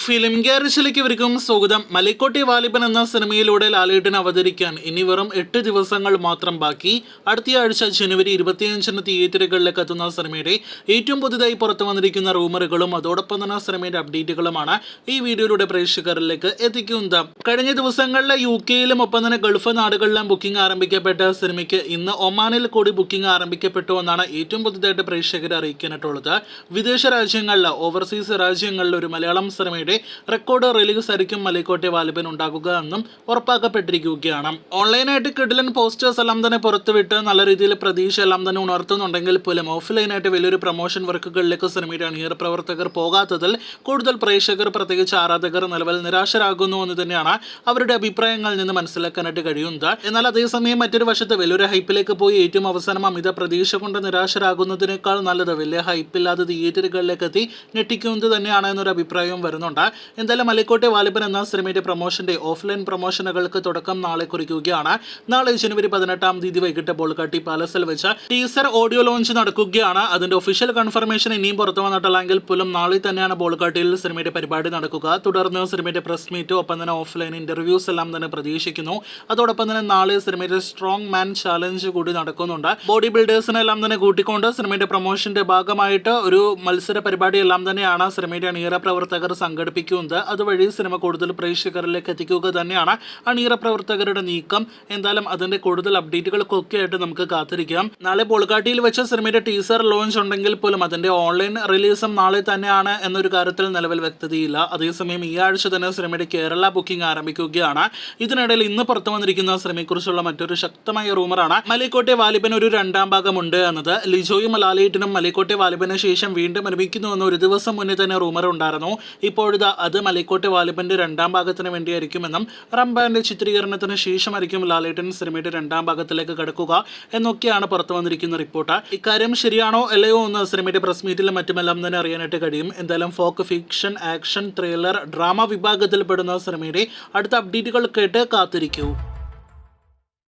Film ഗ്യാരേജിലേക്ക് ഇവർക്കും സ്വാഗതം. മലൈക്കോട്ടെ വാലിബൻ എന്ന സിനിമയിലൂടെ ലാലേട്ടൻ അവതരിക്കാൻ ഇനി വെറും 8 ദിവസങ്ങൾ മാത്രം ബാക്കി. അടുത്തയാഴ്ച ജനുവരി 25-ന് തിയേറ്ററുകളിലേക്ക് എത്തുന്ന സിനിമയുടെ ഏറ്റവും പുതുതായി പുറത്തു വന്നിരിക്കുന്ന റൂമറുകളും അതോടൊപ്പം തന്നെ സിനിമയുടെ അപ്ഡേറ്റുകളുമാണ് ഈ വീഡിയോയിലൂടെ പ്രേക്ഷകരിലേക്ക് എത്തിക്കുന്നത്. കഴിഞ്ഞ ദിവസങ്ങളിലെ UK-യിലും ഒപ്പം തന്നെ ഗൾഫ് നാടുകളിലും ബുക്കിംഗ് ആരംഭിക്കപ്പെട്ട സിനിമയ്ക്ക് ഇന്ന് ഒമാനിൽ കൂടി ബുക്കിംഗ് ആരംഭിക്കപ്പെട്ടു എന്നാണ് ഏറ്റവും പുതുതായിട്ട് പ്രേക്ഷകരെ അറിയിക്കാനായിട്ടുള്ളത്. വിദേശ രാജ്യങ്ങളിൽ ഓവർസീസ് രാജ്യങ്ങളിൽ ഒരു മലയാളം സിനിമ റെക്കോർഡ് റിലീസ് ആയിരിക്കും മലൈക്കോട്ടെ വാലിബൻ ഉണ്ടാകുക എന്നും ഉറപ്പാക്കപ്പെട്ടിരിക്കുകയാണ്. ഓൺലൈനായിട്ട് കിടിലൻ പോസ്റ്റേഴ്സ് എല്ലാം തന്നെ പുറത്തുവിട്ട് നല്ല രീതിയിൽ പ്രതീക്ഷ എല്ലാം തന്നെ ഉണർത്തുന്നുണ്ടെങ്കിൽ പോലും ഓഫ്ലൈനായിട്ട് വലിയൊരു പ്രൊമോഷൻ വർക്കുകളിലേക്ക് സിനിമയുടെ അണിയറ പ്രവർത്തകർ പോകാത്തതിൽ കൂടുതൽ പ്രേക്ഷകർ പ്രത്യേകിച്ച് ആരാധകർ നിലവിൽ നിരാശരാകുന്നു എന്ന് തന്നെയാണ് അവരുടെ അഭിപ്രായങ്ങളിൽ നിന്ന് മനസ്സിലാക്കാനായിട്ട് കഴിയുന്നത്. എന്നാൽ അതേസമയം മറ്റൊരു വശത്ത് വലിയൊരു ഹൈപ്പിലേക്ക് പോയി ഏറ്റവും അവസാനം അമിത പ്രതീക്ഷ കൊണ്ട് നിരാശരാകുന്നതിനേക്കാൾ നല്ലത് വലിയ ഹൈപ്പില്ലാതെ തിയേറ്ററുകളിലേക്ക് എത്തി ഞെട്ടിക്കുന്നത് തന്നെയാണ് എന്നൊരു അഭിപ്രായവും വരുന്നുണ്ട്. എന്തായാലും മലൈക്കോട്ടെ വാലിബൻ എന്ന സിനിമയുടെ പ്രൊമോഷന്റെ ഓഫ്ലൈൻ പ്രൊമോഷനുകൾക്ക് തുടക്കം നാളെ കുറിക്കുകയാണ്. നാളെ ജനുവരി 18-ാം തീയതി വൈകിട്ട് ബോൾഗാട്ടി പാലസിൽ വെച്ച് ടീസർ ഓഡിയോ ലോഞ്ച് നടക്കുകയാണ്. അതിന്റെ ഒഫീഷ്യൽ കൺഫർമേഷൻ ഇനിയും പുറത്തു വന്നിട്ടില്ലെങ്കിൽ പോലും നാളെ തന്നെയാണ് ബോൾഗാട്ടിയിൽ സിനിമയുടെ പരിപാടി നടക്കുക. തുടർന്ന് സിനിമയുടെ പ്രസ് മീറ്റ് ഒപ്പം തന്നെ ഓഫ്ലൈൻ ഇന്റർവ്യൂസ് എല്ലാം തന്നെ പ്രതീക്ഷിക്കുന്നു. അതോടൊപ്പം തന്നെ നാളെ സിനിമയുടെ സ്ട്രോങ് മാൻ ചാലഞ്ച് കൂടി നടക്കുന്നുണ്ട്. ബോഡി ബിൽഡേഴ്സിനെല്ലാം തന്നെ കൂട്ടിക്കൊണ്ട് സിനിമയുടെ പ്രൊമോഷന്റെ ഭാഗമായിട്ട് ഒരു മത്സര പരിപാടി എല്ലാം തന്നെയാണ് സിനിമയുടെ അണിയറ പ്രവർത്തകർ സംഘടിപ്പിക്കുന്നത്. അതുവഴി സിനിമ കൂടുതൽ പ്രേക്ഷകരിലേക്ക് എത്തിക്കുക തന്നെയാണ് അണിയറ പ്രവർത്തകരുടെ നീക്കം. എന്തായാലും അതിന്റെ കൂടുതൽ അപ്ഡേറ്റുകൾക്കൊക്കെ ആയിട്ട് നമുക്ക് കാത്തിരിക്കാം. നാളെ ബോൾഗാട്ടിയിൽ വെച്ച് സിനിമയുടെ ടീസർ ലോഞ്ച് ഉണ്ടെങ്കിൽ പോലും അതിന്റെ ഓൺലൈൻ റിലീസും നാളെ തന്നെയാണ് എന്നൊരു കാര്യത്തിൽ നിലവിൽ വ്യക്തതയില്ല. അതേസമയം ഈ ആഴ്ച തന്നെ സിനിമയുടെ കേരള ബുക്കിംഗ് ആരംഭിക്കുകയാണ്. ഇതിനിടയിൽ ഇന്ന് പുറത്തു വന്നിരിക്കുന്ന സിനിമയെക്കുറിച്ചുള്ള മറ്റൊരു ശക്തമായ റൂമറാണ് മലൈക്കോട്ടെ വാലിബൻ ഒരു രണ്ടാം ഭാഗമുണ്ട് എന്നത്. ലിജോയും ലാലേട്ടനും മലൈക്കോട്ടെ വാലിബന് ശേഷം വീണ്ടും നിർമ്മിക്കുന്നു എന്ന ഒരു ദിവസം മുന്നേ തന്നെ റൂമർ ഉണ്ടായിരുന്നു. ഇപ്പോഴത്തെ അത് മലൈക്കോട്ടെ വാലിബന്റെ രണ്ടാം ഭാഗത്തിന് വേണ്ടിയായിരിക്കുമെന്നും റംബാന്റെ ചിത്രീകരണത്തിന് ശേഷമായിരിക്കും ലാലേട്ടൻ സിനിമയുടെ രണ്ടാം ഭാഗത്തിലേക്ക് കടക്കുക എന്നൊക്കെയാണ് പുറത്തു വന്നിരിക്കുന്ന റിപ്പോർട്ട്. ഇക്കാര്യം ശരിയാണോ അല്ലയോ എന്ന് സിനിമയുടെ പ്രസ് മീറ്റിലും മറ്റുമെല്ലാം തന്നെ അറിയാനായിട്ട് കഴിയും. എന്തായാലും folk fiction, action, thriller, drama വിഭാഗത്തിൽപ്പെടുന്ന സിനിമയുടെ അടുത്ത അപ്ഡേറ്റുകൾ കേട്ട് കാത്തിരിക്കൂ.